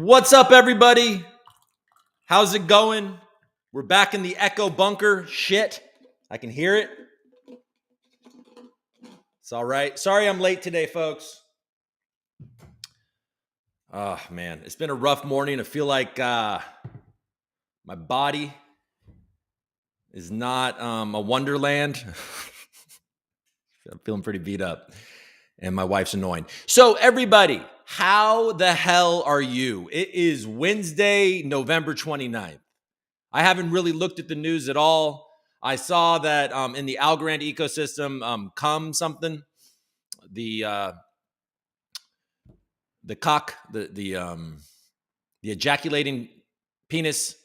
What's up, everybody? How's it going? We're back in the echo bunker. Shit, I can hear it. It's all right. Sorry I'm late today, folks. Oh, man. It's been a rough morning. I feel like my body is not a wonderland. I'm feeling pretty beat up. And my wife's annoying. So, everybody, how the hell are you? It is Wednesday, November 29th. I haven't really looked at the news at all. I saw that in the Algorand ecosystem, the cock, the ejaculating penis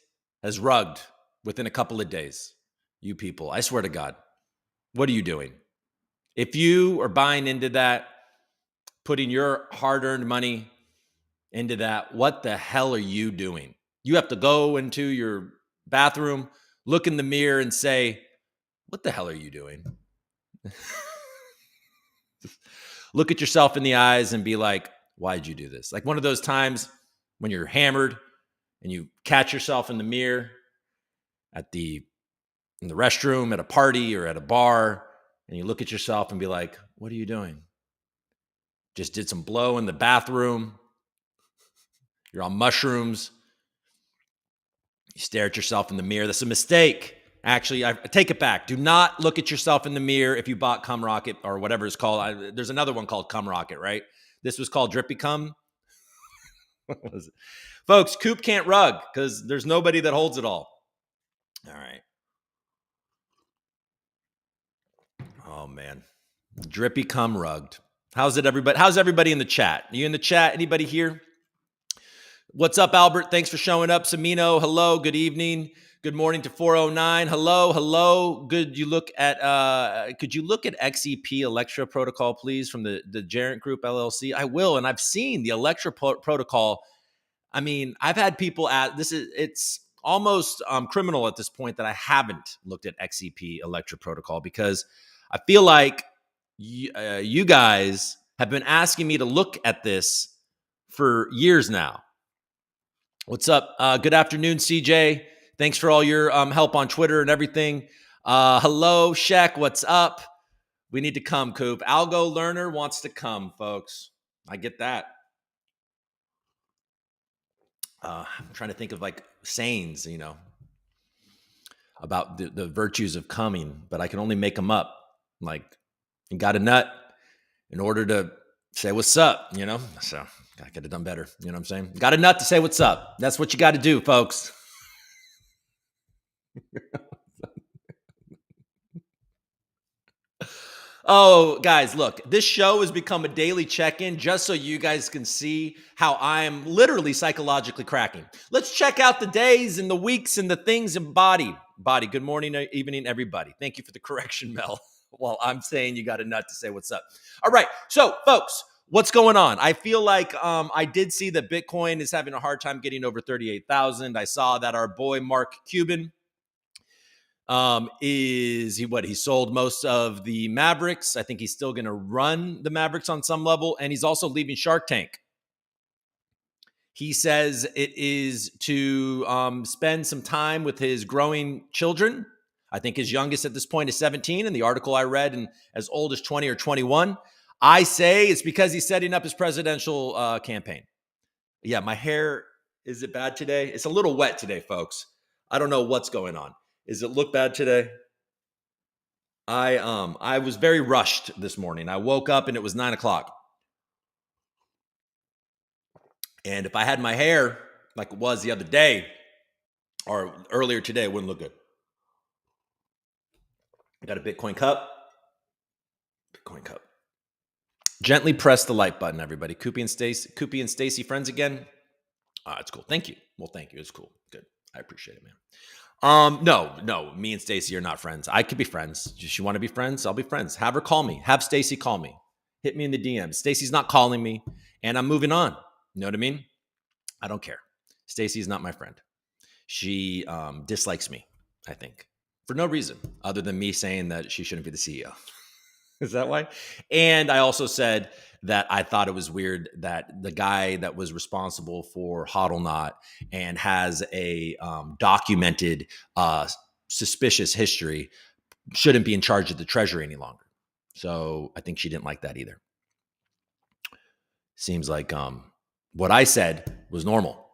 has rugged within a couple of days. You people, I swear to God, what are you doing? If you are buying into that, putting your hard-earned money into that, what the hell are you doing? You have to go into your bathroom, look in the mirror and say, what the hell are you doing? Look at yourself in the eyes and be like, why'd you do this? Like one of those times when you're hammered and you catch yourself in the mirror in the restroom, at a party or at a bar, and you look at yourself and be like, what are you doing? Just did some blow in the bathroom. You're on mushrooms. You stare at yourself in the mirror. That's a mistake. Actually, I take it back. Do not look at yourself in the mirror if you bought Cum Rocket or whatever it's called. There's another one called Cum Rocket, right? This was called Drippy Cum. What was it? Folks, Coop can't rug because there's nobody that holds it all. All right. Oh, man. Drippy Cum rugged. How's it, everybody? How's everybody in the chat? Are you in the chat? Anybody here? What's up, Albert? Thanks for showing up. Samino, hello. Good evening. Good morning to 409. Hello. Good. You look at could you look at XEP Electra protocol, please, from the Jarrett Group LLC? I will, and I've seen the Electra protocol. I mean, I've had people it's almost criminal at this point that I haven't looked at XEP Electra protocol because I feel like you guys have been asking me to look at this for years now. What's up? Good afternoon, CJ. Thanks for all your help on Twitter and everything. Hello, Shaq. What's up? We need to come, Coop. Algo Learner wants to come, folks. I get that. I'm trying to think of like sayings, about the virtues of coming, but I can only make them up. Like, you got a nut in order to say what's up, So I could have done better. You know what I'm saying? Got a nut to say what's up. That's what you got to do, folks. Oh, guys, look, this show has become a daily check-in just so you guys can see how I am literally psychologically cracking. Let's check out the days and the weeks and the things in body. Good morning, evening, everybody. Thank you for the correction, Mel, while I'm saying you got a nut to say what's up. All right, so, folks, what's going on? I feel like I did see that Bitcoin is having a hard time getting over 38,000. I saw that our boy Mark Cuban he sold most of the Mavericks. I think he's still going to run the Mavericks on some level, and he's also leaving Shark Tank. He says it is to spend some time with his growing children. I think his youngest at this point is 17, in the article I read, and as old as 20 or 21. I say it's because he's setting up his presidential campaign. Yeah, my hair, is it bad today? It's a little wet today, folks. I don't know what's going on. Does it look bad today? I was very rushed this morning. I woke up and it was 9:00. And if I had my hair like it was the other day or earlier today, it wouldn't look good. I got a Bitcoin cup. Gently press the like button, everybody. Koopy and Stacy friends again. It's cool. Thank you. Well, thank you. It's cool. Good. I appreciate it, man. No, me and Stacy are not friends. I could be friends. Does she want to be friends? I'll be friends. Have her call me. Have Stacy call me. Hit me in the DMs. Stacy's not calling me, and I'm moving on. You know what I mean? I don't care. Stacy's not my friend. She dislikes me, I think, for no reason other than me saying that she shouldn't be the CEO. Is that why? And I also said that I thought it was weird that the guy that was responsible for HODL and has a documented suspicious history shouldn't be in charge of the treasury any longer. So I think she didn't like that either. Seems like what I said was normal.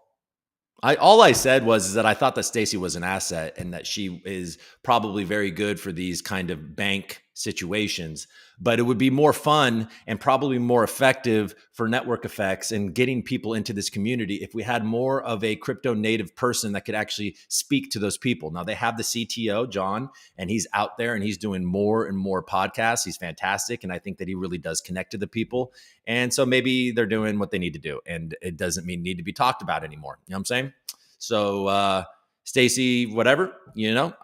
All I said was is that I thought that Stacy was an asset and that she is probably very good for these kind of bank situations, but it would be more fun and probably more effective for network effects and getting people into this community if we had more of a crypto native person that could actually speak to those people. Now they have the CTO, John, and he's out there and he's doing more and more podcasts. He's fantastic. And I think that he really does connect to the people. And so maybe they're doing what they need to do. And it doesn't need to be talked about anymore. You know what I'm saying? So Stacy, whatever,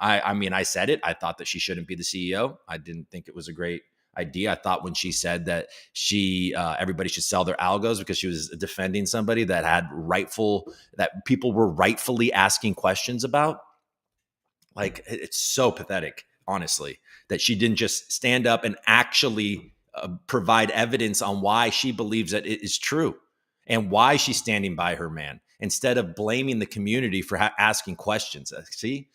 I mean, I said it. I thought that she shouldn't be the CEO. I didn't think it was a great idea. I thought when she said that everybody should sell their algos because she was defending somebody that people were rightfully asking questions about. Like, it's so pathetic, honestly, that she didn't just stand up and actually provide evidence on why she believes that it is true and why she's standing by her man instead of blaming the community for asking questions.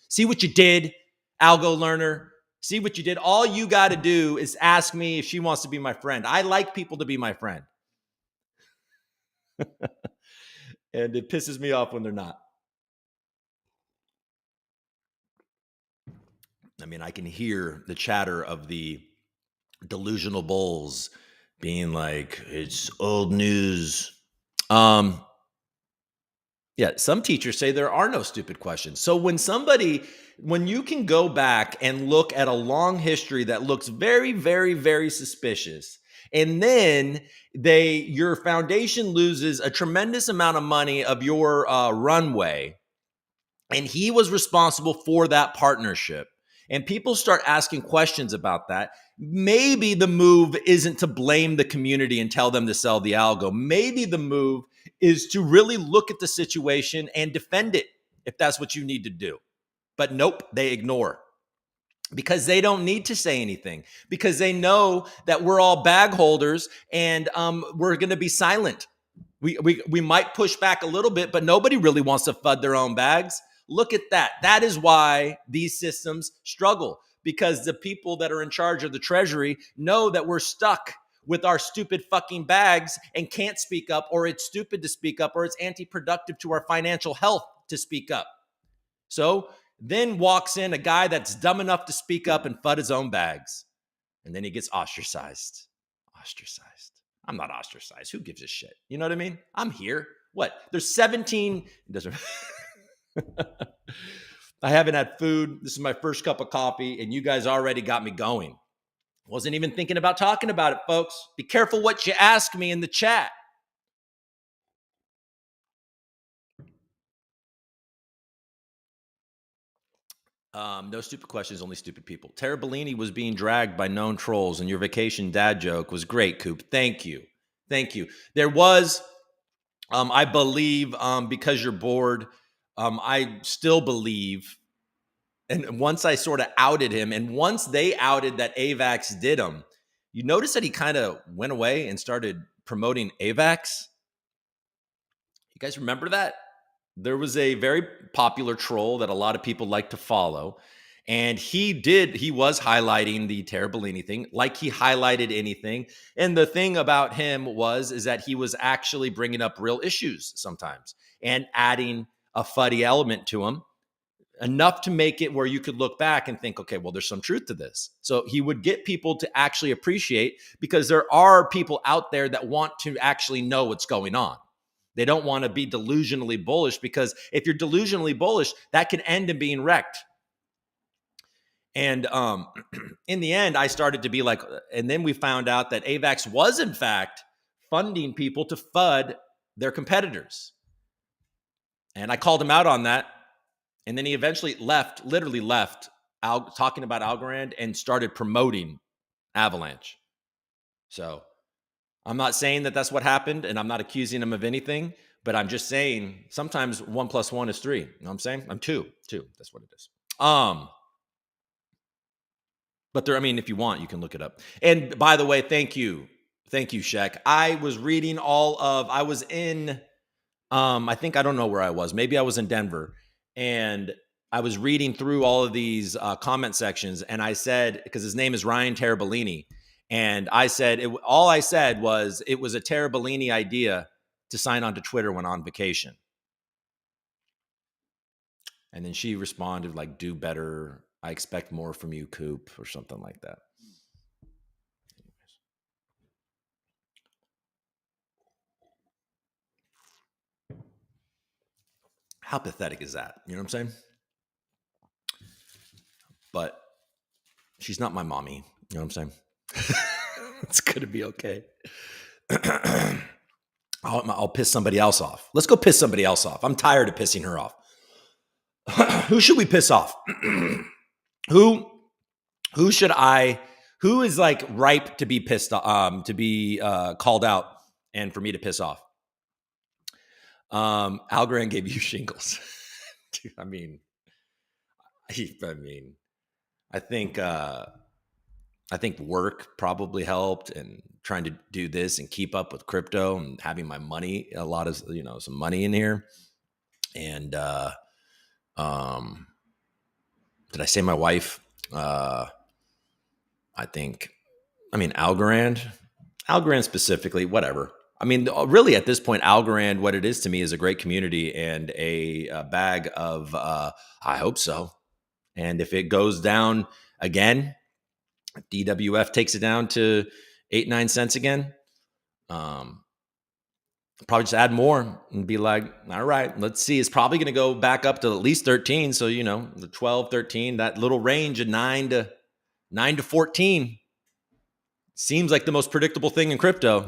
See what you did, algo learner. See what you did. All you got to do is ask me if she wants to be my friend. I like people to be my friend. And it pisses me off when they're not. I mean, I can hear the chatter of the delusional bulls being like, it's old news. Yeah, some teachers say there are no stupid questions. So when you can go back and look at a long history that looks very, very, very suspicious, and then your foundation loses a tremendous amount of money of your runway, and he was responsible for that partnership, and people start asking questions about that, maybe the move isn't to blame the community and tell them to sell the algo. Maybe the move is to really look at the situation and defend it if that's what you need to do. But nope, they ignore because they don't need to say anything because they know that we're all bag holders and we're going to be silent. We might push back a little bit, but nobody really wants to FUD their own bags. Look at that. That is why these systems struggle, because the people that are in charge of the treasury know that we're stuck with our stupid fucking bags and can't speak up, or it's stupid to speak up, or it's anti-productive to our financial health to speak up. So then walks in a guy that's dumb enough to speak up and FUD his own bags. And then he gets ostracized. I'm not ostracized. Who gives a shit? You know what I mean? I'm here. What? There's 17. I haven't had food. This is my first cup of coffee, and you guys already got me going. Wasn't even thinking about talking about it, folks. Be careful what you ask me in the chat. No stupid questions, only stupid people. Tara Bellini was being dragged by known trolls, and your vacation dad joke was great, Coop. Thank you. There was, I believe, because you're bored, I still believe, and once I sort of outed him, and once they outed that AVAX did him, you notice that he kind of went away and started promoting AVAX. You guys remember that? There was a very popular troll that a lot of people like to follow. And he was highlighting the Tara Bellini thing like he highlighted anything. And the thing about him is that he was actually bringing up real issues sometimes and adding a fuddy element to them, enough to make it where you could look back and think, okay, well, there's some truth to this. So he would get people to actually appreciate, because there are people out there that want to actually know what's going on. They don't want to be delusionally bullish, because if you're delusionally bullish, that can end in being wrecked. And in the end, I started to be like, and then we found out that AVAX was in fact funding people to FUD their competitors. And I called him out on that. And then he eventually literally left talking about Algorand and started promoting Avalanche. So I'm not saying that that's what happened, and I'm not accusing him of anything, but I'm just saying sometimes 1 + 1 is 3. You know what I'm saying? I'm two. That's what it is. But there, I mean, if you want, you can look it up. And by the way, thank you. Thank you, Shaq. I was reading I was in, I think, I don't know where I was. Maybe I was in Denver. And I was reading through all of these comment sections. And I said, because his name is Ryan Terabellini. And I said, all I said was it was a Terabellini idea to sign on to Twitter when on vacation. And then she responded like, do better. I expect more from you, Coop, or something like that. How pathetic is that? You know what I'm saying? But she's not my mommy. You know what I'm saying? It's going to be okay. I'll piss somebody else off. Let's go piss somebody else off. I'm tired of pissing her off. Who should we piss off? Who is like ripe to be pissed to be called out and for me to piss off? Al Grant gave you shingles. Dude, I think work probably helped, and trying to do this and keep up with crypto and having my money, a lot of, some money in here. And did I say my wife? Al Grant specifically, whatever. I mean, really at this point, Al Grant, what it is to me is a great community and a bag of, I hope so. And if it goes down again, DWF takes it down to 8-9 cents again, probably just add more and be like, all right, let's see. It's probably going to go back up to at least 13. So, the 12, 13, that little range of 9 to 14 seems like the most predictable thing in crypto,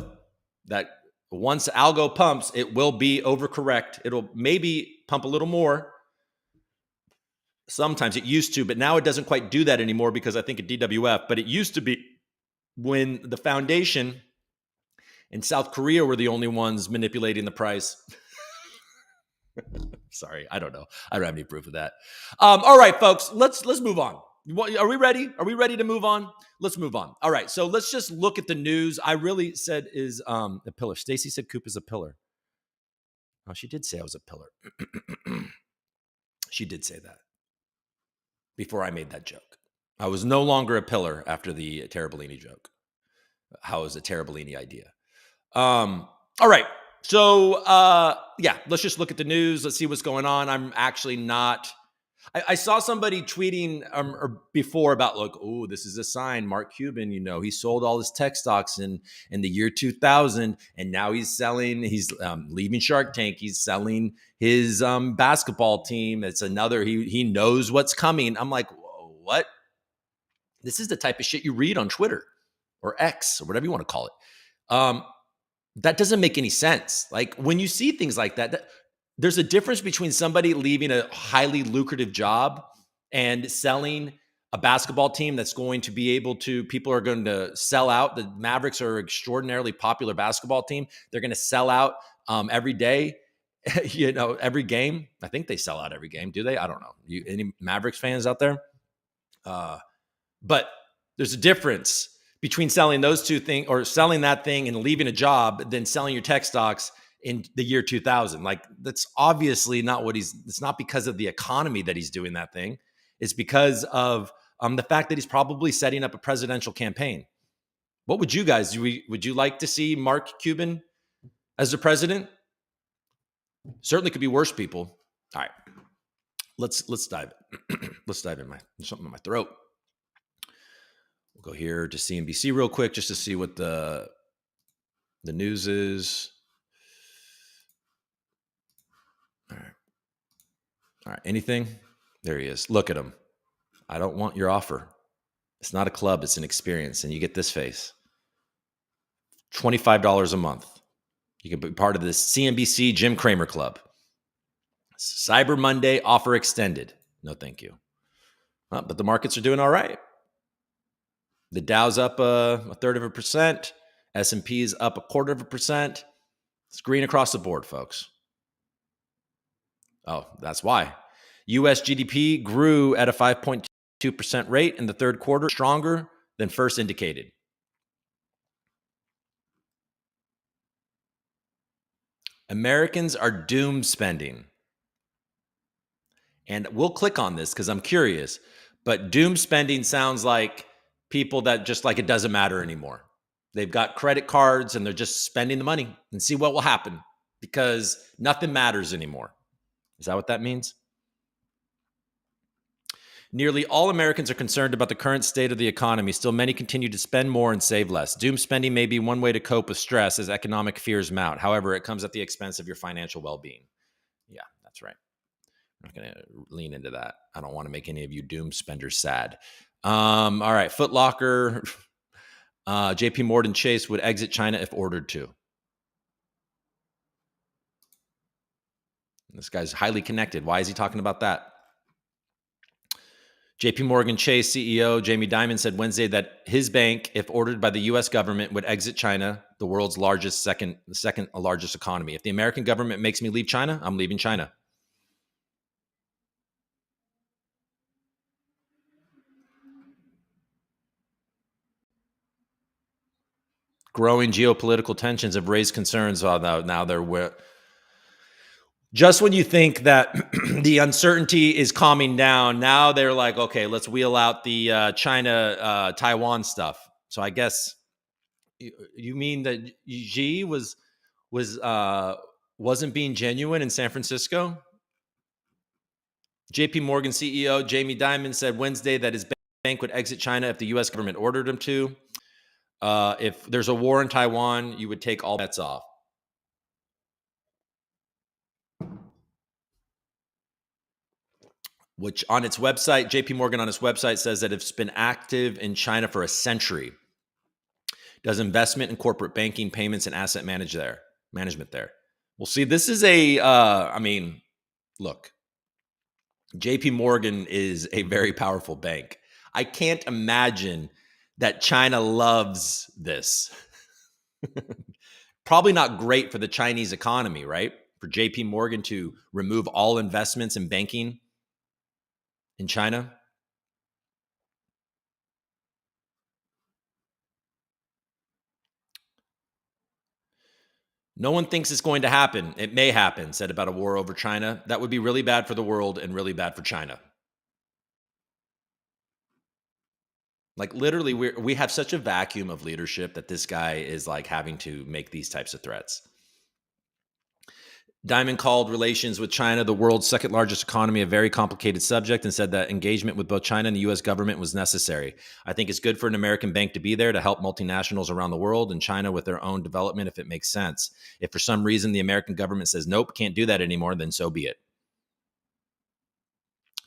that once algo pumps, it will be overcorrect. It'll maybe pump a little more. Sometimes it used to, but now it doesn't quite do that anymore because I think at DWF, but it used to be when the foundation in South Korea were the only ones manipulating the price. Sorry, I don't know. I don't have any proof of that. All right, folks, let's move on. Are we ready? Are we ready to move on? Let's move on. All right, so let's just look at the news. I really said is a pillar. Stacy said Coop is a pillar. Oh, she did say I was a pillar. She did say that before I made that joke. I was no longer a pillar after the Terabellini joke. How is a Terabellini idea? All right. So, let's just look at the news. Let's see what's going on. I'm actually not. I saw somebody tweeting or before about like, oh, this is a sign. Mark Cuban, he sold all his tech stocks in the year 2000, and now he's selling. He's leaving Shark Tank. He's selling his basketball team. It's another. He knows what's coming. I'm like, whoa, what? This is the type of shit you read on Twitter or X or whatever you want to call it. That doesn't make any sense. Like when you see things like that, there's a difference between somebody leaving a highly lucrative job and selling a basketball team that's going to be able to, people are going to sell out. The Mavericks are an extraordinarily popular basketball team. They're going to sell out every day, every game. I think they sell out every game. Do they? I don't know. Any Mavericks fans out there? But there's a difference between selling those two things, or selling that thing and leaving a job, than selling your tech stocks in the year 2000. Like that's obviously not it's not because of the economy that he's doing that thing. It's because of the fact that he's probably setting up a presidential campaign. What would you guys do? Would you like to see Mark Cuban as the president? Certainly could be worse people. All right, let's dive let's dive in. Something in my throat. We'll go here to CNBC real quick just to see what the news is. All right. Anything? There he is. Look at him. I don't want your offer. It's not a club. It's an experience. And you get this face. $25 a month. You can be part of this CNBC Jim Cramer Club. Cyber Monday offer extended. No, thank you. But the markets are doing all right. The Dow's up 1/3%. S&P's up 1/4%. It's green across the board, folks. Oh, that's why. U.S. GDP grew at a 5.2%. 2% rate in the third quarter, stronger than first indicated. Americans are doom spending. And we'll click on this because I'm curious. But doom spending sounds like people that just like it doesn't matter anymore. They've got credit cards and they're just spending the money and see what will happen because nothing matters anymore. Is that what that means? Nearly all Americans are concerned about the current state of the economy. Still, many continue to spend more and save less. Doom spending may be one way to cope with stress as economic fears mount. However, it comes at the expense of your financial well-being. Yeah, that's right. I'm not going to lean into that. I don't want to make any of you doom spenders sad. All right. Foot Locker, JP Morgan Chase would exit China if ordered to. This guy's highly connected. Why is he talking about that? JP Morgan Chase CEO Jamie Dimon said Wednesday that his bank, if ordered by the US government, would exit China, the world's second largest economy. If the American government makes me leave China, I'm leaving China. Growing geopolitical tensions have raised concerns. Now they're just when you think that the uncertainty is calming down, now they're like, okay, let's wheel out the China Taiwan stuff. So I guess you mean that Xi wasn't being genuine in San Francisco? JP Morgan CEO Jamie Dimon said Wednesday that his bank would exit China if the US government ordered him to. If there's a war in Taiwan, you would take all bets off. Which on its website, JP Morgan on its website says that it's been active in China for a century. Does investment in corporate banking, payments, and asset management there. Well, see, this is look, JP Morgan is a very powerful bank. I can't imagine that China loves this. Probably not great for the Chinese economy, right? For JP Morgan to remove all investments in banking in China. No one thinks it's going to happen. It may happen, said about a war over China. That would be really bad for the world and really bad for China. Like literally, we have such a vacuum of leadership that this guy is like having to make these types of threats. Diamond called relations with China, the world's second largest economy, a very complicated subject and said that engagement with both China and the U.S. government was necessary. I think it's good for an American bank to be there to help multinationals around the world and China with their own development if it makes sense. If for some reason the American government says, nope, can't do that anymore, then so be it.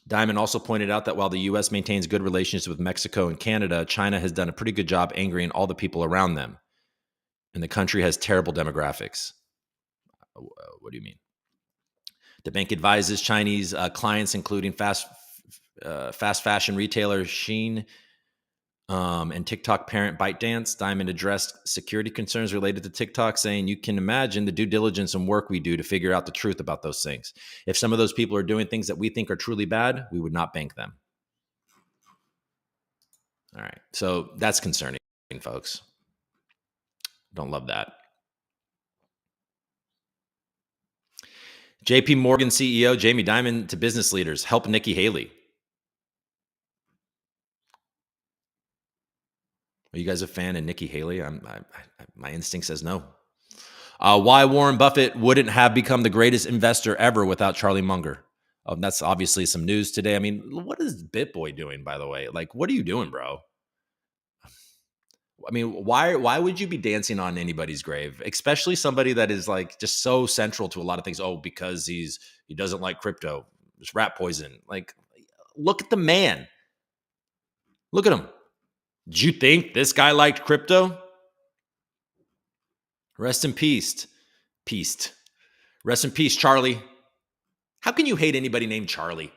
Diamond also pointed out that while the U.S. maintains good relations with Mexico and Canada, China has done a pretty good job angering all the people around them. And the country has terrible demographics. What do you mean? The bank advises Chinese clients, including fast fashion retailer Shein and TikTok parent ByteDance. Diamond addressed security concerns related to TikTok, saying, you can imagine the due diligence and work we do to figure out the truth about those things. If some of those people are doing things that we think are truly bad, we would not bank them. All right. So that's concerning, folks. Don't love that. JP Morgan CEO Jamie Dimon to business leaders, help Nikki Haley. Are you guys a fan of Nikki Haley? My instinct says no. Why Warren Buffett wouldn't have become the greatest investor ever without Charlie Munger. That's obviously some news today. I mean, what is BitBoy doing, by the way? Like, what are you doing, bro? I mean, why would you be dancing on anybody's grave, especially somebody that is like just so central to a lot of things? Oh, because he doesn't like crypto. It's rat poison. Like, look at the man. Look at him. Did you think this guy liked crypto? Rest in peace. Rest in peace, Charlie. How can you hate anybody named Charlie?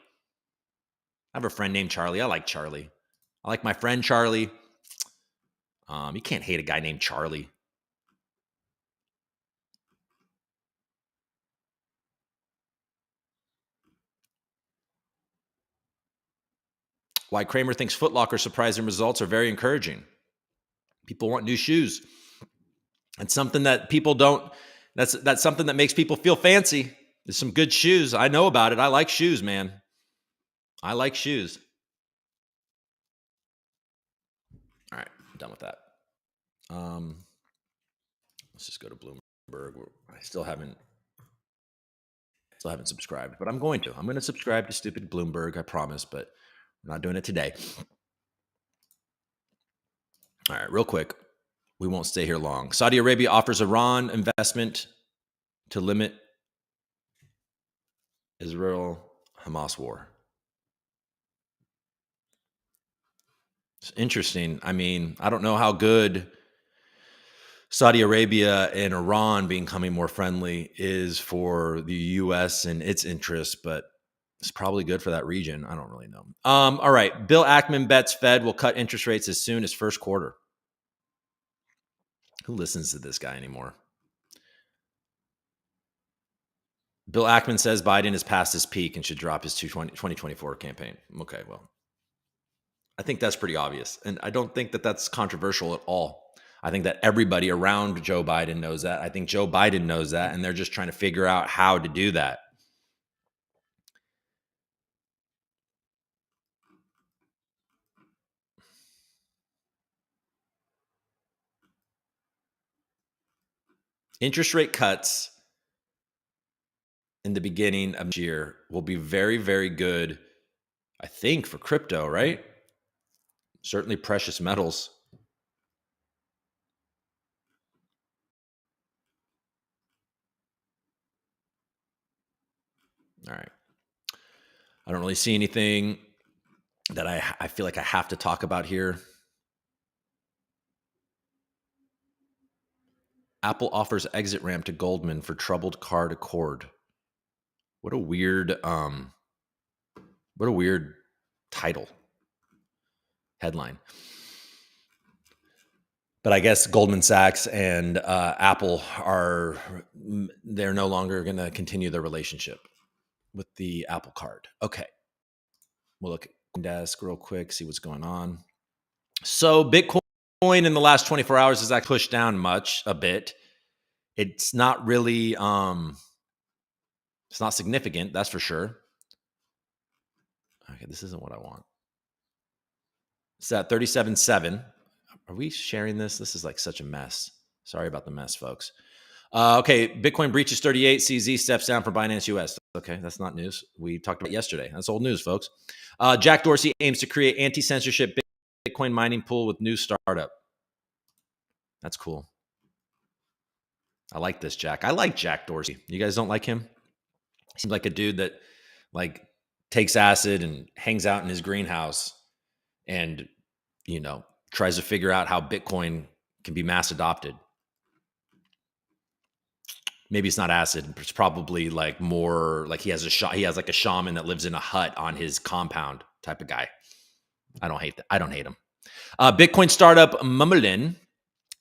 I have a friend named Charlie. I like Charlie. I like my friend Charlie. You can't hate a guy named Charlie. Why Kramer thinks Foot Locker's surprising results are very encouraging. People want new shoes. It's something that people don't, that's something that makes people feel fancy. There's some good shoes. I know about it. I like shoes, man. I like shoes. All right, I'm done with that. Let's just go to Bloomberg. I still haven't subscribed, but I'm going to. I'm going to subscribe to stupid Bloomberg, I promise, but I'm not doing it today. All right, real quick. We won't stay here long. Saudi Arabia offers Iran investment to limit Israel-Hamas war. It's interesting. I mean, I don't know how good Saudi Arabia and Iran becoming more friendly is for the U.S. and its interests, but it's probably good for that region. I don't really know. All right. Bill Ackman bets Fed will cut interest rates as soon as first quarter. Who listens to this guy anymore? Bill Ackman says Biden is past his peak and should drop his 2024 campaign. Okay, well, I think that's pretty obvious. And I don't think that that's controversial at all. I think that everybody around Joe Biden knows that. I think Joe Biden knows that, and they're just trying to figure out how to do that. Interest rate cuts in the beginning of this year will be very, very good, I think, for crypto, right? Certainly precious metals. All right. I don't really see anything that I feel like I have to talk about here. Apple offers exit ramp to Goldman for troubled card accord. What a weird title headline. But I guess Goldman Sachs and Apple they're no longer going to continue their relationship with the Apple Card. Okay. We'll look at desk real quick, see what's going on. So Bitcoin in the last 24 hours has actually pushed down a bit. It's not really, it's not significant, that's for sure. Okay, this isn't what I want. It's at 37.7. Are we sharing this? This is like such a mess. Sorry about the mess, folks. Okay, Bitcoin breaches 38. CZ steps down for Binance US. Okay, that's not news. We talked about it yesterday. That's old news, folks. Jack Dorsey aims to create anti-censorship Bitcoin mining pool with new startup. That's cool. I like this, Jack. I like Jack Dorsey. You guys don't like him? He seems like a dude that like takes acid and hangs out in his greenhouse and, you know, tries to figure out how Bitcoin can be mass adopted. Maybe it's not acid. It's probably like more like he has like a shaman that lives in a hut on his compound type of guy. I don't hate that. I don't hate him. Bitcoin startup Mumlin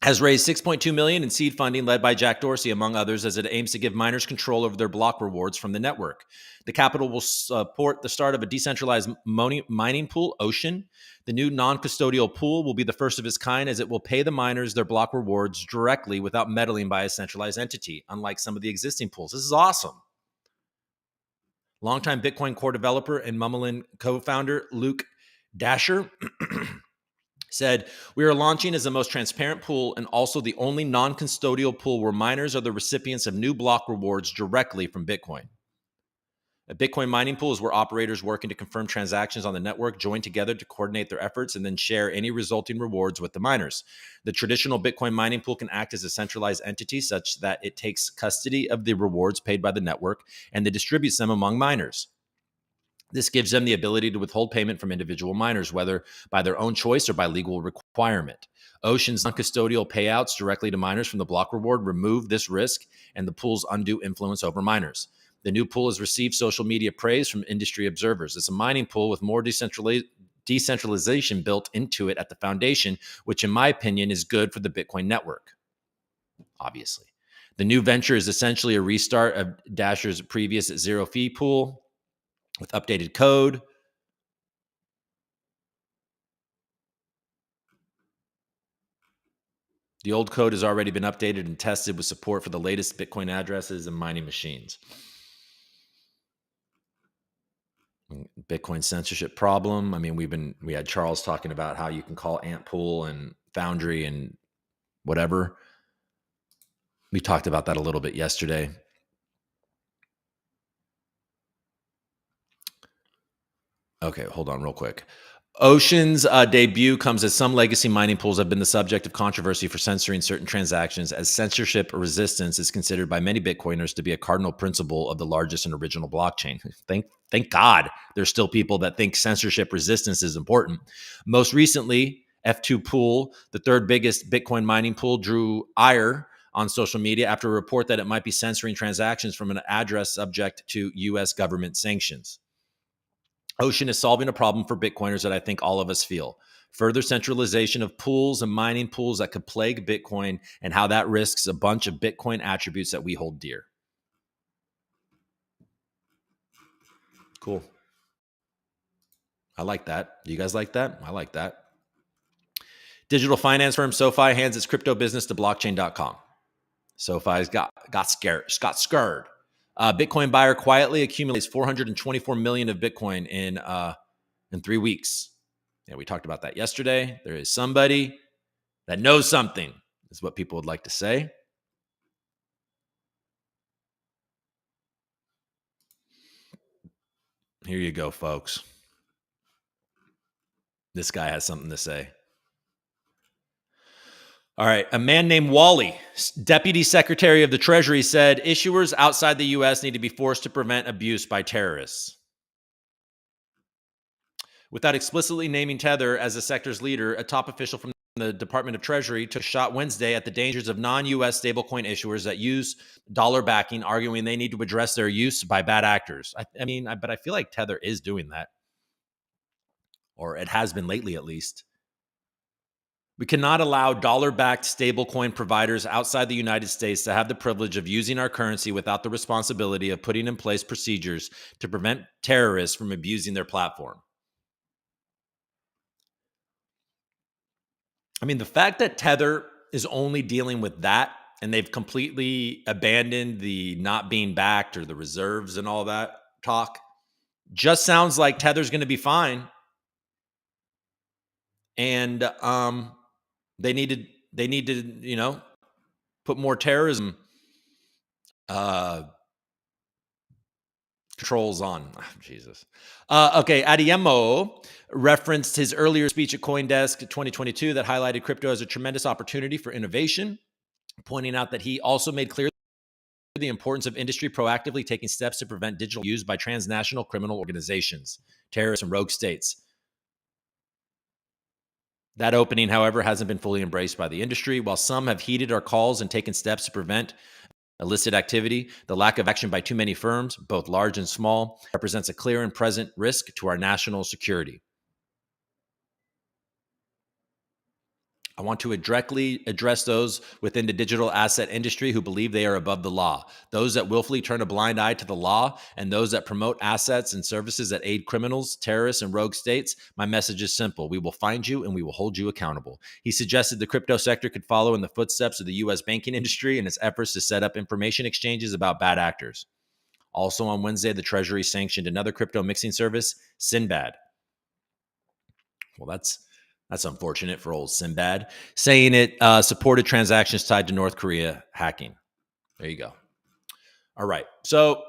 has raised $6.2 million in seed funding led by Jack Dorsey, among others, as it aims to give miners control over their block rewards from the network. The capital will support the start of a decentralized mining pool, Ocean. The new non-custodial pool will be the first of its kind, as it will pay the miners their block rewards directly without meddling by a centralized entity, unlike some of the existing pools. This is awesome. Longtime Bitcoin core developer and Mumlin co-founder Luke Dasher said, "We are launching as the most transparent pool and also the only non-custodial pool where miners are the recipients of new block rewards directly from Bitcoin. A Bitcoin mining pool is where operators working to confirm transactions on the network join together to coordinate their efforts and then share any resulting rewards with the miners. The traditional Bitcoin mining pool can act as a centralized entity such that it takes custody of the rewards paid by the network and then distributes them among miners. This gives them the ability to withhold payment from individual miners, whether by their own choice or by legal requirement. Ocean's non-custodial payouts directly to miners from the block reward remove this risk and the pool's undue influence over miners. The new pool has received social media praise from industry observers. It's a mining pool with more decentralization built into it at the foundation, which in my opinion is good for the Bitcoin network, obviously. The new venture is essentially a restart of Dasher's previous zero-fee pool with updated code. The old code has already been updated and tested with support for the latest Bitcoin addresses and mining machines. Bitcoin censorship problem. I mean, we had Charles talking about how you can call Antpool and Foundry and whatever. We talked about that a little bit yesterday. Okay, hold on real quick. Ocean's debut comes as some legacy mining pools have been the subject of controversy for censoring certain transactions, as censorship resistance is considered by many Bitcoiners to be a cardinal principle of the largest and original blockchain. Thank God there's still people that think censorship resistance is important. Most recently, F2 Pool, the third biggest Bitcoin mining pool, drew ire on social media after a report that it might be censoring transactions from an address subject to U.S. government sanctions. Ocean is solving a problem for Bitcoiners that I think all of us feel. Further centralization of pools and mining pools that could plague Bitcoin, and how that risks a bunch of Bitcoin attributes that we hold dear. Cool. I like that. Do you guys like that? I like that. Digital finance firm SoFi hands its crypto business to blockchain.com. SoFi's got scared. Bitcoin buyer quietly accumulates 424 million of Bitcoin in 3 weeks. Yeah, we talked about that yesterday. There is somebody that knows something, is what people would like to say. Here you go, folks. This guy has something to say. All right. A man named Wally, Deputy Secretary of the Treasury, said issuers outside the U.S. need to be forced to prevent abuse by terrorists. Without explicitly naming Tether as the sector's leader, a top official from the Department of Treasury took a shot Wednesday at the dangers of non-U.S. stablecoin issuers that use dollar backing, arguing they need to address their use by bad actors. But I feel like Tether is doing that, or it has been lately at least. We cannot allow dollar-backed stablecoin providers outside the United States to have the privilege of using our currency without the responsibility of putting in place procedures to prevent terrorists from abusing their platform. I mean, the fact that Tether is only dealing with that, and they've completely abandoned the not being backed or the reserves and all that talk, just sounds like Tether's going to be fine. And they need to put more terrorism controls on. Oh, Jesus. Okay, Adeyemo referenced his earlier speech at CoinDesk 2022 that highlighted crypto as a tremendous opportunity for innovation, pointing out that he also made clear the importance of industry proactively taking steps to prevent digital use by transnational criminal organizations, terrorists, and rogue states. That opening, however, hasn't been fully embraced by the industry. While some have heeded our calls and taken steps to prevent illicit activity, the lack of action by too many firms, both large and small, represents a clear and present risk to our national security. I want to directly address those within the digital asset industry who believe they are above the law, those that willfully turn a blind eye to the law, and those that promote assets and services that aid criminals, terrorists, and rogue states. My message is simple. We will find you and we will hold you accountable. He suggested the crypto sector could follow in the footsteps of the U.S. banking industry in its efforts to set up information exchanges about bad actors. Also on Wednesday, the Treasury sanctioned another crypto mixing service, Sinbad. Well, that's unfortunate for old Sinbad, saying it supported transactions tied to North Korea hacking. There you go. All right. So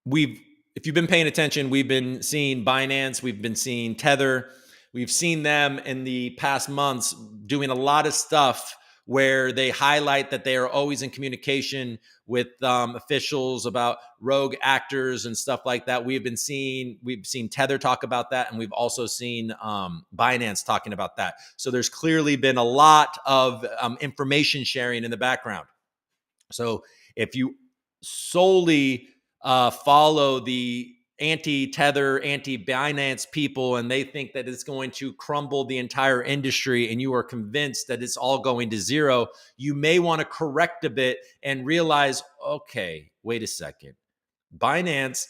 if you've been paying attention, we've been seeing Binance, we've been seeing Tether, we've seen them in the past months doing a lot of stuff where they highlight that they are always in communication with officials about rogue actors and stuff like that. We've seen Tether talk about that, and we've also seen Binance talking about that. So there's clearly been a lot of information sharing in the background. So if you solely follow the anti-Tether, anti-Binance people, and they think that it's going to crumble the entire industry, and you are convinced that it's all going to zero, you may want to correct a bit and realize, okay, wait a second. Binance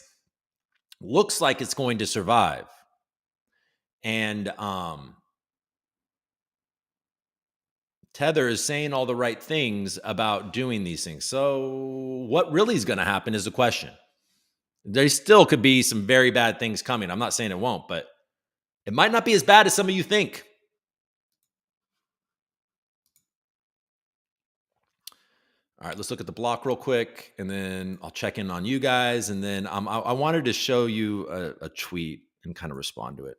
looks like it's going to survive. And Tether is saying all the right things about doing these things. So, what really is going to happen is the question. There still could be some very bad things coming. I'm not saying it won't, but it might not be as bad as some of you think. All right, let's look at the block real quick, and then I'll check in on you guys. And then I wanted to show you a tweet and kind of respond to it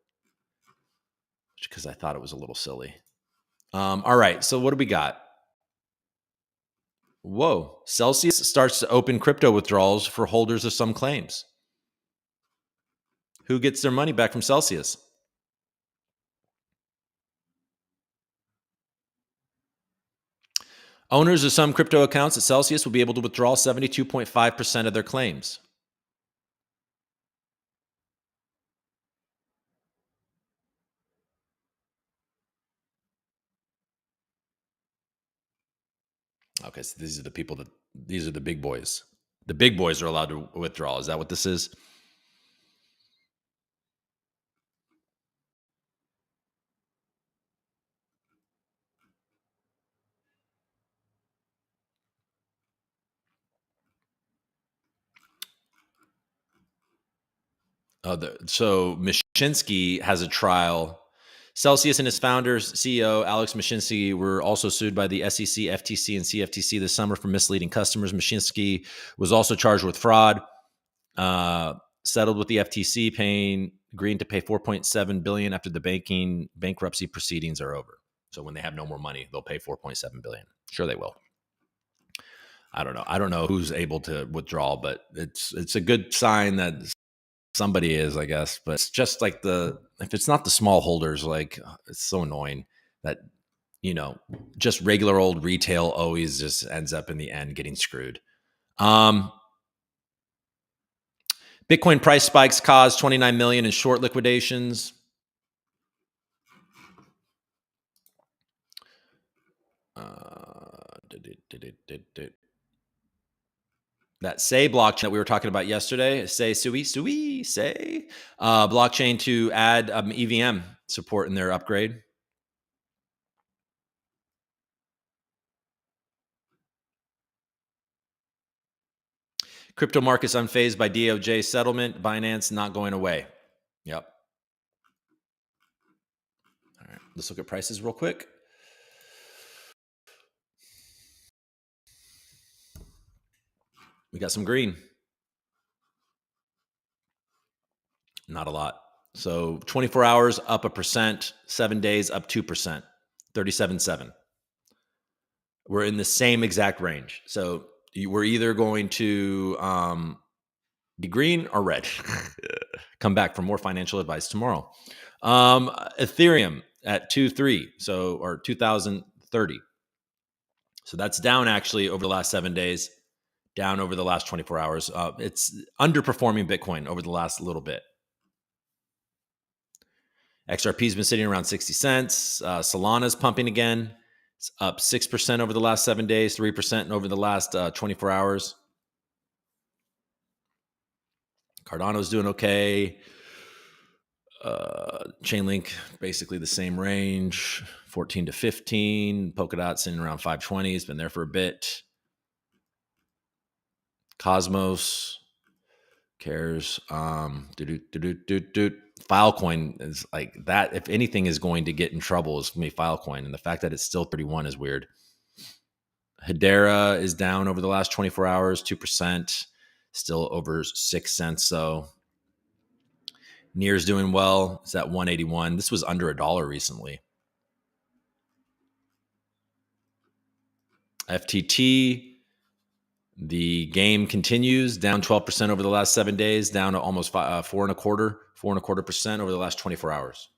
because I thought it was a little silly. All right, so what do we got? Whoa, Celsius starts to open crypto withdrawals for holders of some claims. Who gets their money back from Celsius? Owners of some crypto accounts at Celsius will be able to withdraw 72.5% of their claims. Okay, so these are the people these are the big boys. The big boys are allowed to withdraw. Is that what this is? So Mashinsky has a trial. Celsius and his founders, CEO Alex Mashinsky, were also sued by the SEC, FTC, and CFTC this summer for misleading customers. Mashinsky was also charged with fraud. Settled with the FTC, agreeing to pay $4.7 billion after the bankruptcy proceedings are over. So when they have no more money, they'll pay $4.7 billion. Sure, they will. I don't know. I don't know who's able to withdraw, but it's a good sign that somebody is, I guess. But it's just like if it's not the small holders, like it's so annoying that just regular old retail always just ends up in the end getting screwed. Bitcoin price spikes caused 29 million in short liquidations. That Say blockchain that we were talking about yesterday, Say blockchain to add EVM support in their upgrade. Crypto markets unfazed by DOJ settlement. Binance not going away. Yep. All right, let's look at prices real quick. We got some green. Not a lot. So 24 hours up 1%, 7 days up 2%, 37.7. We're in the same exact range. So we're either going to be green or red. Come back for more financial advice tomorrow. Ethereum at 2.3, or 2030. So that's down actually over the last 7 days, down over the last 24 hours. It's underperforming Bitcoin over the last little bit. XRP's been sitting around 60 cents. Solana's pumping again. It's up 6% over the last 7 days, 3% over the last 24 hours. Cardano's doing okay. Chainlink, basically the same range, 14 to 15. Polkadot sitting around 520. It's been there for a bit. Cosmos cares. Filecoin is like that. If anything is going to get in trouble, it's going to be Filecoin. And the fact that it's still 31 is weird. Hedera is down over the last 24 hours, 2%, still over 6 cents. So Near's doing well. It's at 181. This was under $1 recently. FTT, the game continues, down 12% over the last 7 days, down to almost 4.25% over the last 24 hours.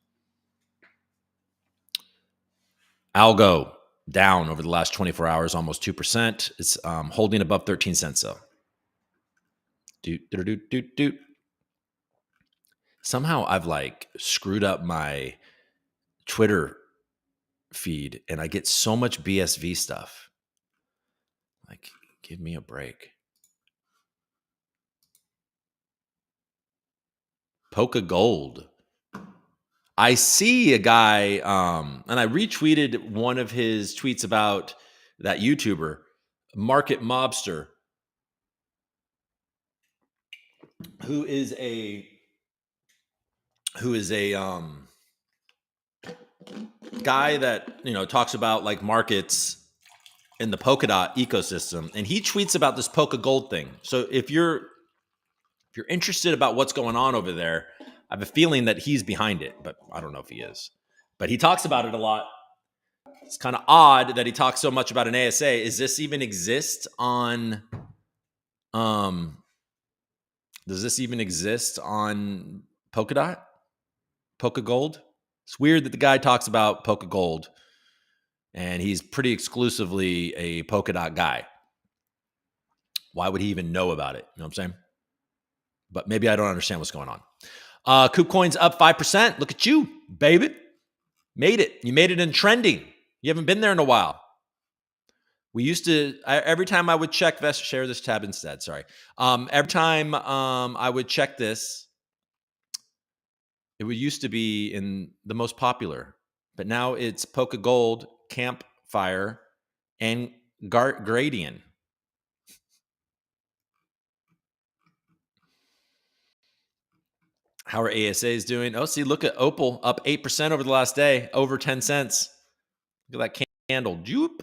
Algo, down over the last 24 hours, almost 2%. It's holding above 13 cents though. Somehow I've screwed up my Twitter feed and I get so much BSV stuff. Give me a break. Polka Gold. I see a guy, and I retweeted one of his tweets about that YouTuber, Market Mobster, who is a guy that talks about like markets in the Polkadot ecosystem, and he tweets about this Polka Gold thing. So if you're interested about what's going on over there, I have a feeling that he's behind it, but I don't know if he is. But he talks about it a lot. It's kind of odd that he talks so much about an ASA. Is this even exist on does this even exist on Polkadot? Polka Gold? It's weird that the guy talks about Polka Gold and he's pretty exclusively a Polkadot guy. Why would he even know about it? You know what I'm saying? But maybe I don't understand what's going on. KubeCoin's up 5%. Look at you, baby. Made it. You made it in trending. You haven't been there in a while. We used to, every time I would check, Vest, share this tab instead, sorry. Every time I would check this, it would used to be in the most popular, but now it's Polka Gold, Campfire, and Gradient. How are ASAs doing? Oh, see, look at Opal up 8% over the last day, over 10 cents. Look at that candle. Joop.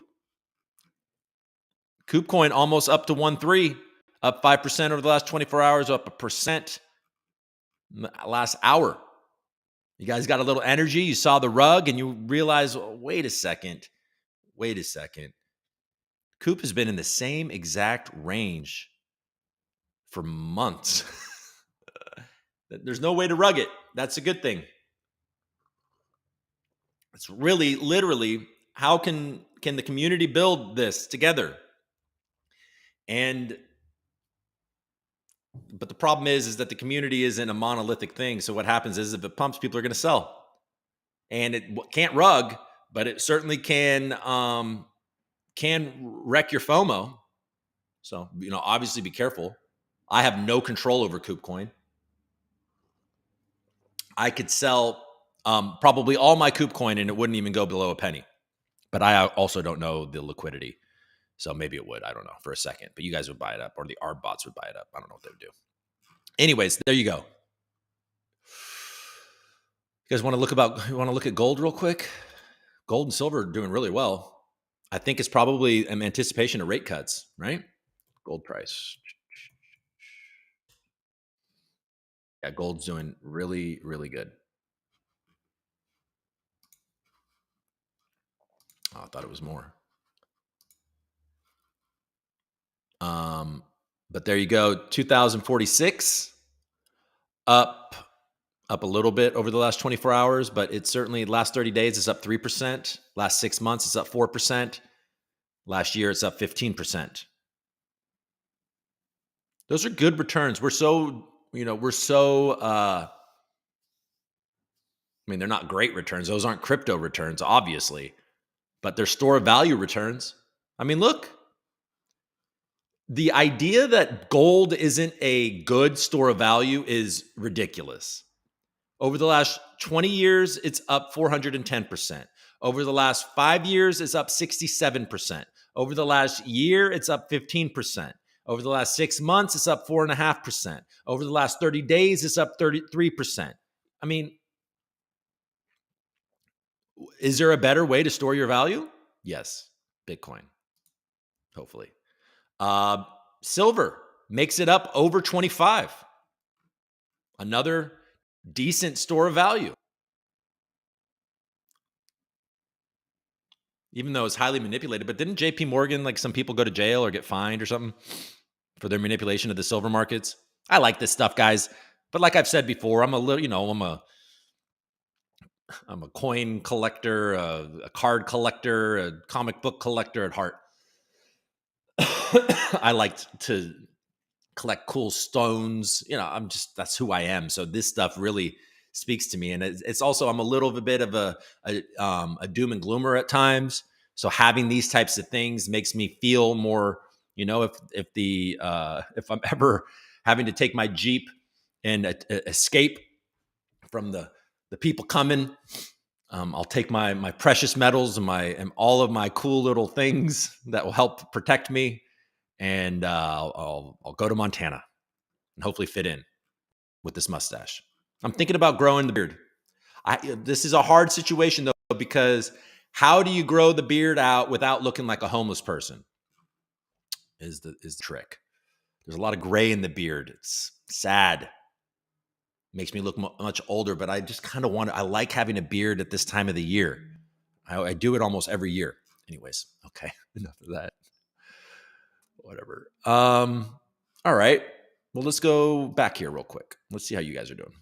KubeCoin almost up to 1.3, up 5% over the last 24 hours, up 1% last hour. You guys got a little energy. You saw the rug and you realize, oh, wait a second. Coop has been in the same exact range for months. There's no way to rug it. That's a good thing. It's really, literally, how can the community build this together? But the problem is that the community isn't a monolithic thing. So what happens is if it pumps, people are going to sell. And it can't rug, but it certainly can wreck your FOMO. So, obviously be careful. I have no control over KubeCoin. I could sell probably all my KubeCoin and it wouldn't even go below a penny. But I also don't know the liquidity. So maybe it would. I don't know for a second. But you guys would buy it up, or the ARB bots would buy it up. I don't know what they would do. Anyways, there you go. You guys want to look at gold real quick? Gold and silver are doing really well. I think it's probably an anticipation of rate cuts, right? Gold price. Yeah, gold's doing really, really good. Oh, I thought it was more. But there you go. 2046 up a little bit over the last 24 hours, but it's certainly last 30 days is up 3%. Last 6 months it's up 4%. Last year it's up 15%. Those are good returns. We're so I mean, they're not great returns. Those aren't crypto returns, obviously, but they're store of value returns. I mean, look, the idea that gold isn't a good store of value is ridiculous. Over the last 20 years, it's up 410%. Over the last 5 years, it's up 67%. Over the last year, it's up 15%. Over the last 6 months, it's up 4.5%. Over the last 30 days, it's up 33%. I mean, is there a better way to store your value? Yes, Bitcoin, hopefully. Silver makes it up over 25. Another decent store of value. Even though it's highly manipulated. But didn't JP Morgan, like some people go to jail or get fined or something for their manipulation of the silver markets? I like this stuff, guys. But like I've said before, I'm a little, I'm a coin collector, a card collector, a comic book collector at heart. I like to collect cool stones. That's who I am. So this stuff really speaks to me. And it's also, I'm a little bit of a doom and gloomer at times. So having these types of things makes me feel more, if I'm ever having to take my Jeep and escape from the the people coming. I'll take my precious metals and all of my cool little things that will help protect me, and I'll go to Montana and hopefully fit in with this mustache. I'm thinking about growing the beard. This is a hard situation though, because how do you grow the beard out without looking like a homeless person? Is the trick. There's a lot of gray in the beard. It's sad. Makes me look much older, but I just kind of I like having a beard at this time of the year. I do it almost every year. Anyways, okay, enough of that. Whatever. All right. Well, let's go back here real quick. Let's see how you guys are doing.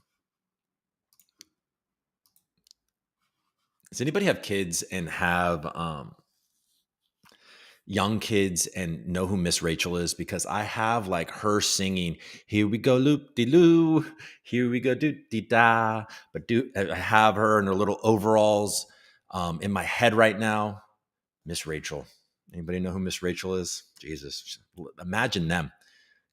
Does anybody have kids and have young kids and know who Miss Rachel is? Because I have like her singing, "Here we go, loop de loo, here we go, doot de da." But I have her in her little overalls in my head right now. Miss Rachel. Anybody know who Miss Rachel is? Jesus, imagine them.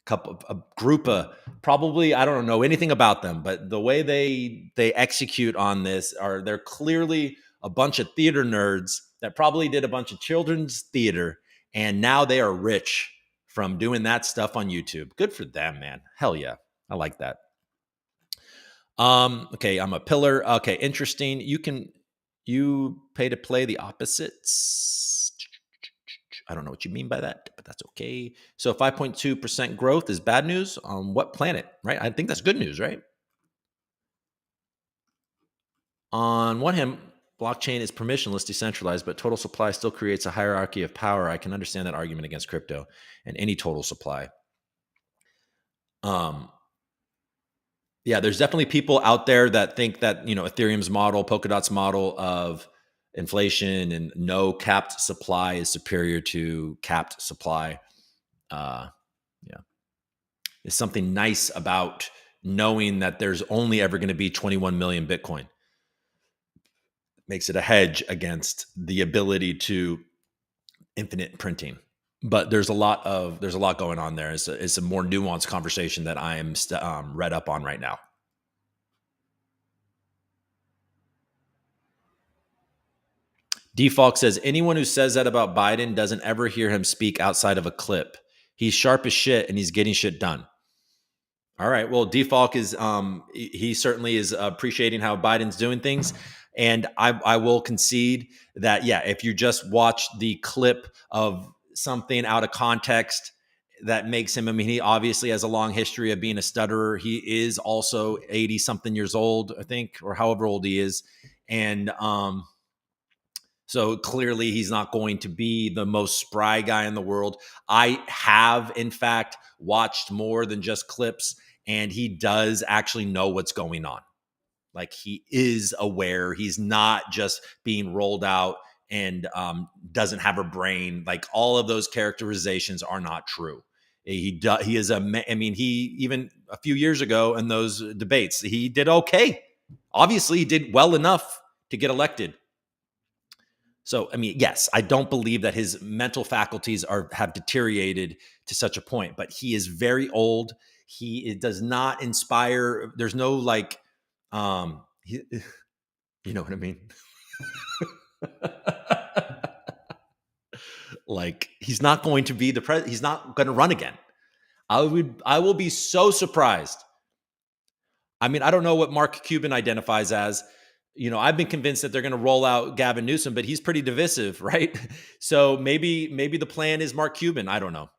A group of, probably, I don't know anything about them, but the way they execute on this they're clearly a bunch of theater nerds that probably did a bunch of children's theater, and now they are rich from doing that stuff on YouTube. Good for them, man. Hell yeah. I like that. Okay, I'm a pillar. Okay, interesting. You pay to play the opposites. I don't know what you mean by that, but that's okay. So 5.2% growth is bad news on what planet, right? I think that's good news, right? On one hand, blockchain is permissionless, decentralized, but total supply still creates a hierarchy of power. I can understand that argument against crypto and any total supply. Yeah, there's definitely people out there that think that, Ethereum's model, Polkadot's model of inflation and no capped supply is superior to capped supply. Yeah. There's something nice about knowing that there's only ever going to be 21 million Bitcoin. Makes it a hedge against the ability to infinite printing. But there's a lot going on there. It's a more nuanced conversation that I am read up on right now. Default says anyone who says that about Biden doesn't ever hear him speak outside of a clip. He's sharp as shit and he's getting shit done. All right. Well, Default is he certainly is appreciating how Biden's doing things. And I will concede that, yeah, if you just watch the clip of something out of context, that makes him, I mean, he obviously has a long history of being a stutterer. He is also 80 something years old, I think, or however old he is. And so clearly he's not going to be the most spry guy in the world. I have, in fact, watched more than just clips, and he does actually know what's going on. Like, he is aware. He's not just being rolled out and doesn't have a brain. Like, all of those characterizations are not true. He is I mean, he, even a few years ago in those debates, he did okay. Obviously, he did well enough to get elected. So, I mean, yes, I don't believe that his mental faculties have deteriorated to such a point, but he is very old. It does not inspire. There's no like, you know what I mean? Like, he's not going to be the president. He's not going to run again. I will be so surprised. I mean, I don't know what Mark Cuban identifies as. I've been convinced that they're going to roll out Gavin Newsom, but he's pretty divisive, right? So maybe the plan is Mark Cuban. I don't know.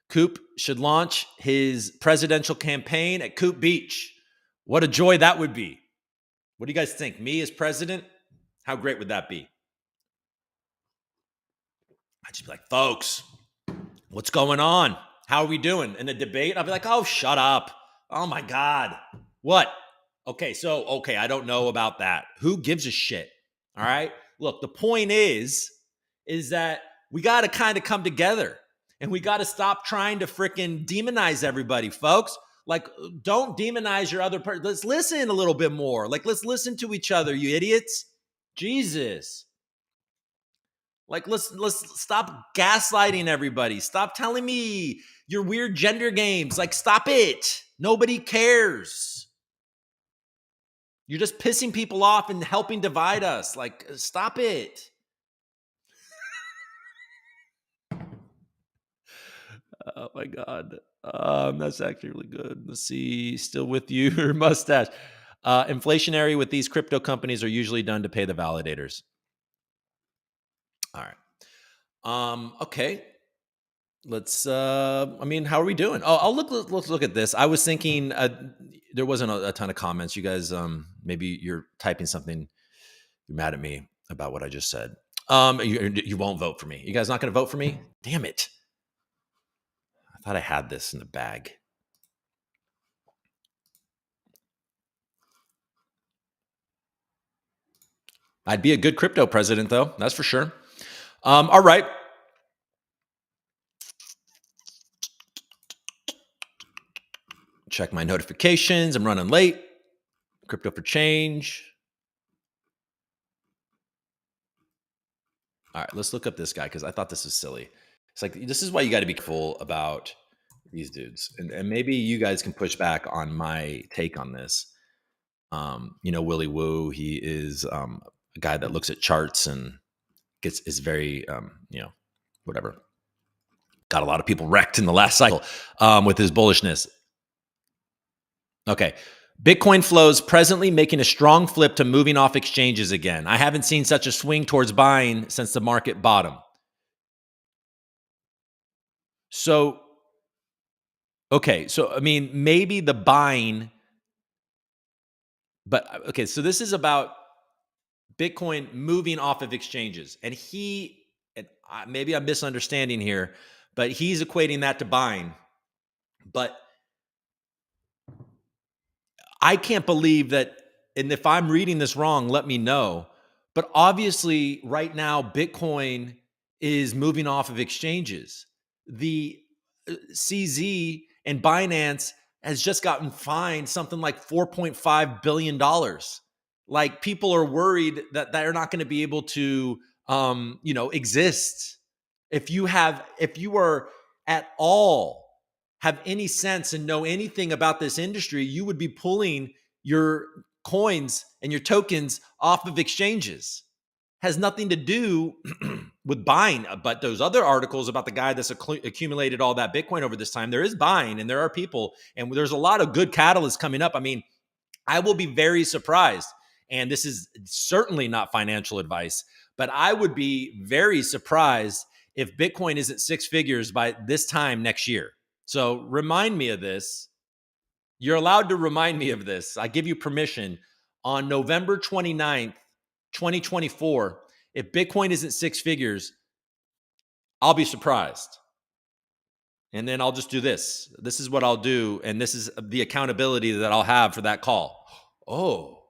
Coop should launch his presidential campaign at Coop Beach. What a joy that would be. What do you guys think? Me as president? How great would that be? I'd just be like, folks, what's going on? How are we doing? In a debate? I'll be like, oh, shut up. Oh my God. What? Okay, I don't know about that. Who gives a shit? All right. Look, the point is that we got to kind of come together and we got to stop trying to freaking demonize everybody, folks. Like, don't demonize your other person. Let's listen a little bit more. Like, let's listen to each other, you idiots. Jesus. Like, let's stop gaslighting everybody. Stop telling me your weird gender games. Like, stop it. Nobody cares. You're just pissing people off and helping divide us. Like, stop it. Oh my God. That's actually really good. Let's see. Still with you, your mustache. Inflationary with these crypto companies are usually done to pay the validators. All right. Okay. Let's how are we doing? Oh, let's look at this. I was thinking there wasn't a ton of comments. You guys maybe you're typing something, you're mad at me about what I just said. You won't vote for me. You guys not going to vote for me? Damn it. I thought I had this in the bag. I'd be a good crypto president though. That's for sure. All right. Check my notifications. I'm running late. Crypto for change. All right, let's look up this guy because I thought this was silly. It's like, this is why you got to be careful about these dudes. And maybe you guys can push back on my take on this. Willie Woo, he is a guy that looks at charts and is very, whatever. Got a lot of people wrecked in the last cycle with his bullishness. Okay. Bitcoin flows presently making a strong flip to moving off exchanges again. I haven't seen such a swing towards buying since the market bottom. So, okay. So, maybe the buying, but okay. So, this is about Bitcoin moving off of exchanges. And maybe I'm misunderstanding here, but he's equating that to buying. But I can't believe that, and if I'm reading this wrong, let me know. But obviously, right now, Bitcoin is moving off of exchanges. The CZ and Binance has just gotten fined something like $4.5 billion. Like, people are worried that they're not going to be able to, exist. If you are at all have any sense and know anything about this industry, you would be pulling your coins and your tokens off of exchanges. Has nothing to do with buying, but those other articles about the guy that's accumulated all that Bitcoin over this time, there is buying and there are people, and there's a lot of good catalysts coming up. I will be very surprised, and this is certainly not financial advice, but I would be very surprised if Bitcoin isn't six figures by this time next year. So remind me of this. You're allowed to remind me of this. I give you permission. On November 29th, 2024, if Bitcoin isn't six figures, I'll be surprised. And then I'll just do this. This is what I'll do. And this is the accountability that I'll have for that call. Oh,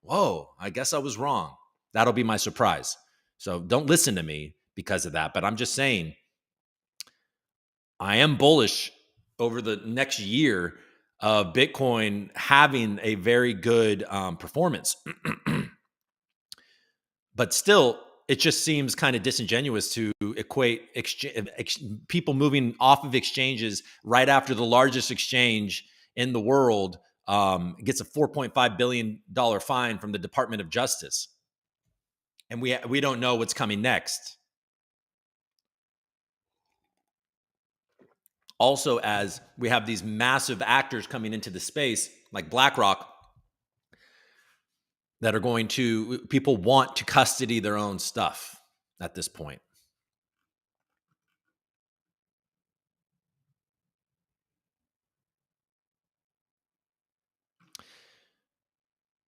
whoa, I guess I was wrong. That'll be my surprise. So don't listen to me because of that. But I'm just saying, I am bullish over the next year of Bitcoin having a very good performance. But still, it just seems kind of disingenuous to equate people moving off of exchanges right after the largest exchange in the world gets a $4.5 billion fine from the Department of Justice. And we don't know what's coming next. Also, as we have these massive actors coming into the space, like BlackRock, that are people want to custody their own stuff at this point.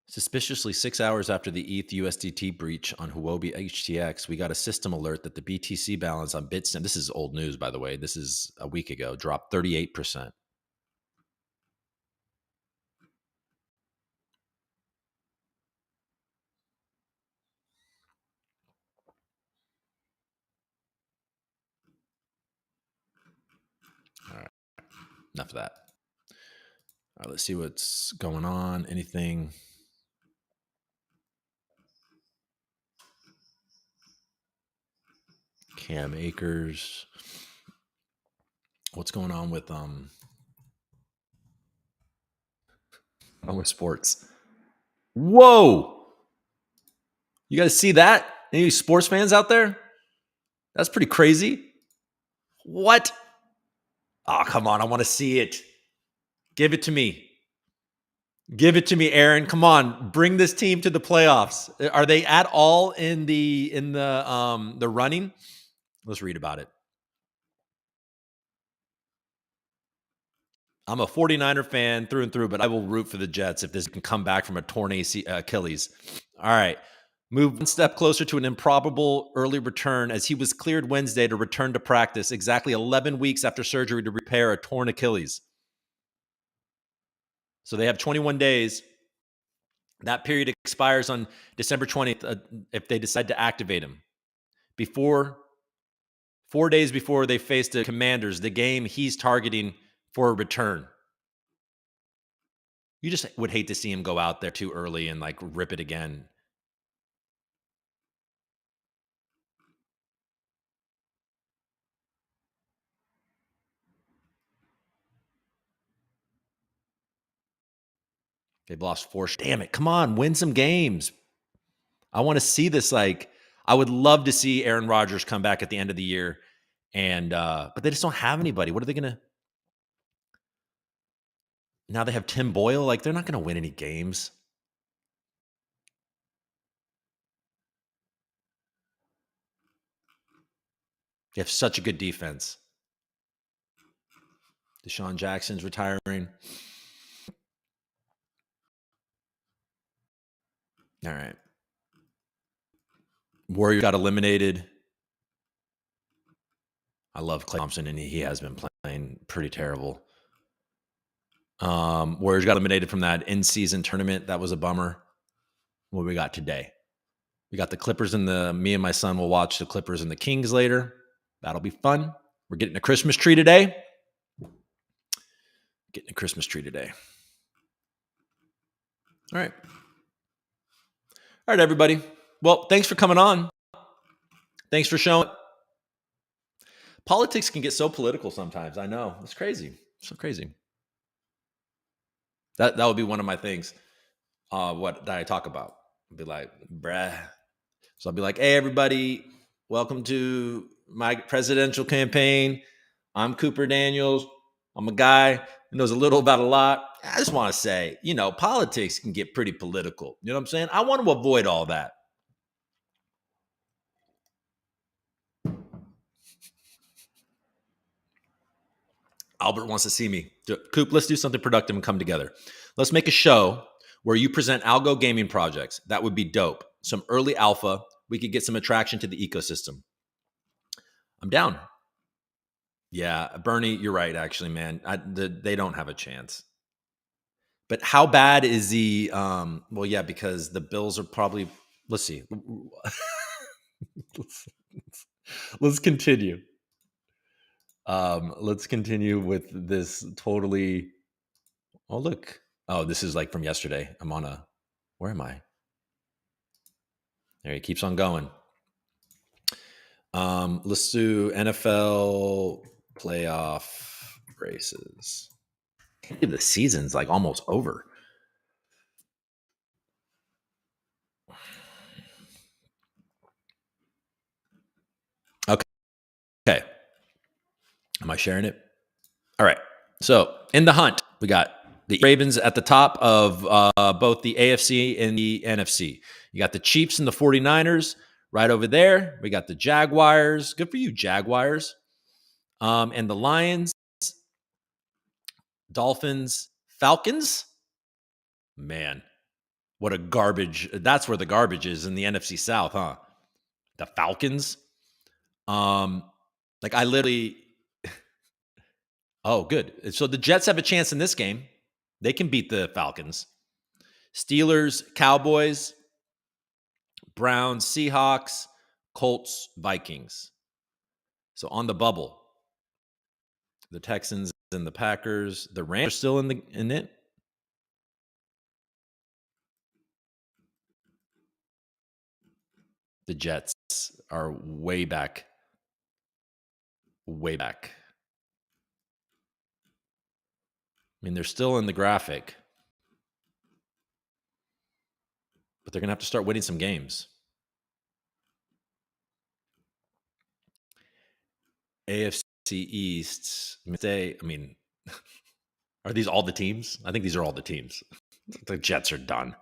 Suspiciously, 6 hours after the ETH USDT breach on Huobi HTX, we got a system alert that the BTC balance on Bitstamp, this is old news, by the way, this is a week ago, dropped 38%. All right, enough of that. All right, let's see what's going on. Anything? Cam Akers. What's going on with sports? Whoa. You guys see that? Any sports fans out there? That's pretty crazy. What? Oh, come on. I want to see it. Give it to me. Give it to me, Aaron. Come on. Bring this team to the playoffs. Are they at all in the running? Let's read about it. I'm a 49er fan through and through, but I will root for the Jets if this can come back from a torn Achilles. All right. Move one step closer to an improbable early return as he was cleared Wednesday to return to practice exactly 11 weeks after surgery to repair a torn Achilles. So they have 21 days. That period expires on December 20th if they decide to activate him. 4 days before they face the Commanders, the game he's targeting for a return. You just would hate to see him go out there too early and like rip it again. They've lost 4. Damn it. Come on, win some games. I want to see this. Like, I would love to see Aaron Rodgers come back at the end of the year. And but they just don't have anybody. What are they gonna now they have Tim Boyle? Like, they're not gonna win any games. They have such a good defense. Deshaun Jackson's retiring. All right. Warriors got eliminated. I love Klay Thompson, and he has been playing pretty terrible. Warriors got eliminated from that in-season tournament. That was a bummer. What we got today? We got the Clippers me and my son will watch the Clippers and the Kings later. That'll be fun. We're getting a Christmas tree today. All right. All right, everybody. Well, thanks for coming on. Thanks for showing. Politics can get so political sometimes. I know. It's crazy. So crazy. That would be one of my things. What I talk about. I'd be like, bruh. So I'll be like, hey, everybody, welcome to my presidential campaign. I'm Cooper Daniels. I'm a guy who knows a little about a lot. I just want to say, politics can get pretty political. You know what I'm saying? I want to avoid all that. Albert wants to see me. Coop, let's do something productive and come together. Let's make a show where you present algo gaming projects. That would be dope. Some early alpha. We could get some attraction to the ecosystem. I'm down. Yeah, Bernie, you're right, actually, man. They don't have a chance. But how bad is the well, yeah, because the Bills are probably let's see. let's continue. Let's continue with this totally oh look. Oh, this is like from yesterday. I'm on a where am I? There he keeps on going. Let's do NFL playoff races. The season's like almost over. Okay. Am I sharing it? All right. So in the hunt, we got the Ravens at the top of both the AFC and the NFC. You got the Chiefs and the 49ers right over there. We got the Jaguars. Good for you, Jaguars. And the Lions, Dolphins, Falcons. Man, what a garbage. That's where the garbage is in the NFC South, huh? The Falcons. Like I literally Oh, good. So the Jets have a chance in this game. They can beat the Falcons. Steelers, Cowboys, Browns, Seahawks, Colts, Vikings. So on the bubble, the Texans and the Packers, the Rams are still in it. The Jets are way back. Way back. I mean, they're still in the graphic. but they're going to have to start winning some games. AFC East. I mean, are these all the teams? I think these are all the teams. The Jets are done.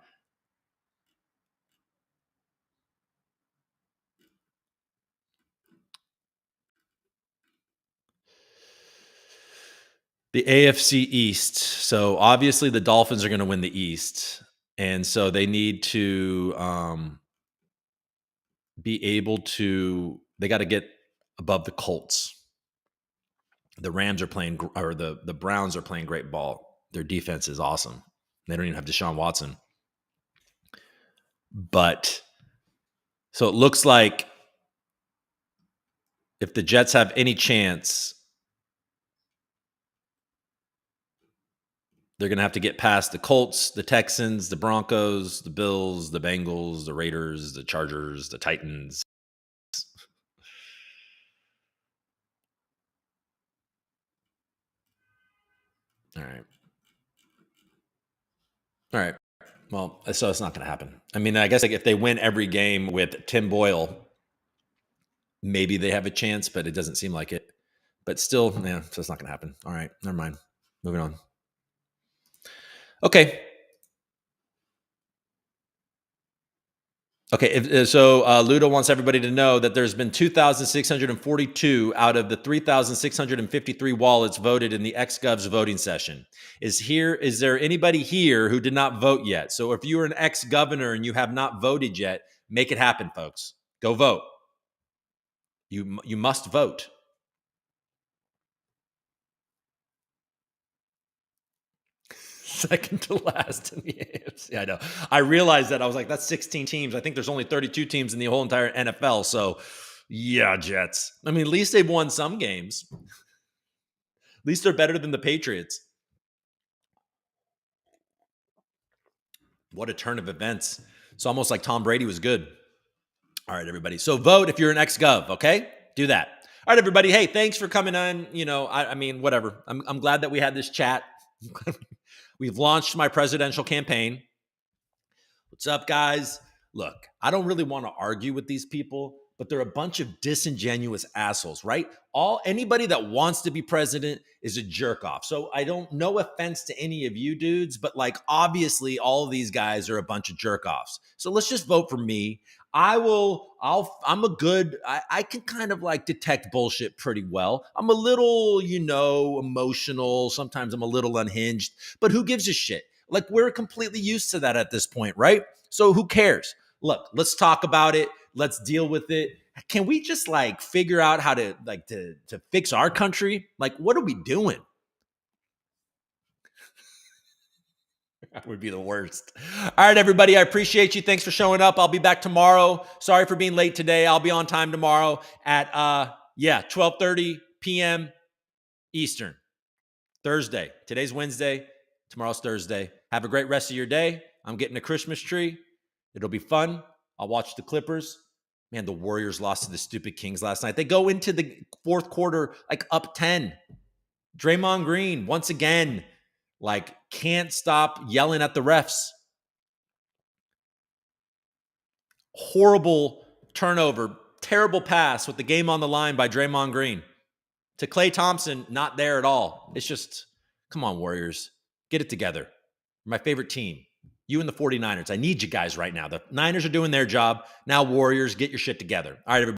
The AFC East. So obviously the Dolphins are going to win the East. And so they need to be able to, they got to get above the Colts. The Rams are playing, or the Browns are playing great ball. Their defense is awesome. They don't even have Deshaun Watson. But so it looks like if the Jets have any chance, they're going to have to get past the Colts, the Texans, the Broncos, the Bills, the Bengals, the Raiders, the Chargers, the Titans. All right. All right. Well, so it's not going to happen. I mean, I guess like if they win every game with Tim Boyle, maybe they have a chance, but it doesn't seem like it. But still, yeah, so it's not going to happen. All right. Never mind. Moving on. Okay. Okay, so Ludo wants everybody to know that there's been 2,642 out of the 3,653 wallets voted in the XGov's voting session. Is there anybody here who did not vote yet? So if you're an ex-governor and you have not voted yet, make it happen, folks. Go vote. You must vote. Second to last in the AFC. I know. I realized that. I was like, that's 16 teams. I think there's only 32 teams in the whole entire NFL. So, yeah, Jets. I mean, at least they've won some games. At least they're better than the Patriots. What a turn of events. It's almost like Tom Brady was good. All right, everybody. So vote if you're an ex-gov, okay? Do that. All right, everybody. Hey, thanks for coming on. You know, I mean, whatever. I'm glad that we had this chat. We've launched my presidential campaign. What's up, guys? Look, I don't really want to argue with these people, but they're a bunch of disingenuous assholes, right? Anybody that wants to be president is a jerk off. So I don't, no offense to any of you dudes, but like obviously all of these guys are a bunch of jerk offs. So let's just vote for me. I can kind of like detect bullshit pretty well. I'm a little, emotional. Sometimes I'm a little unhinged, but who gives a shit? Like we're completely used to that at this point, right? So who cares? Look, let's talk about it. Let's deal with it. Can we just like figure out how to to fix our country? Like, what are we doing? That would be the worst. All right, everybody. I appreciate you. Thanks for showing up. I'll be back tomorrow. Sorry for being late today. I'll be on time tomorrow at 12:30 p.m. Eastern. Thursday. Today's Wednesday. Tomorrow's Thursday. Have a great rest of your day. I'm getting a Christmas tree. It'll be fun. I'll watch the Clippers. Man, the Warriors lost to the stupid Kings last night. They go into the fourth quarter like up 10. Draymond Green, once again, like can't stop yelling at the refs. Horrible turnover, terrible pass with the game on the line by Draymond Green. To Klay Thompson, not there at all. It's just, come on, Warriors. Get it together. My favorite team. You and the 49ers. I need you guys right now. The Niners are doing their job. Now, Warriors, get your shit together. All right, everybody.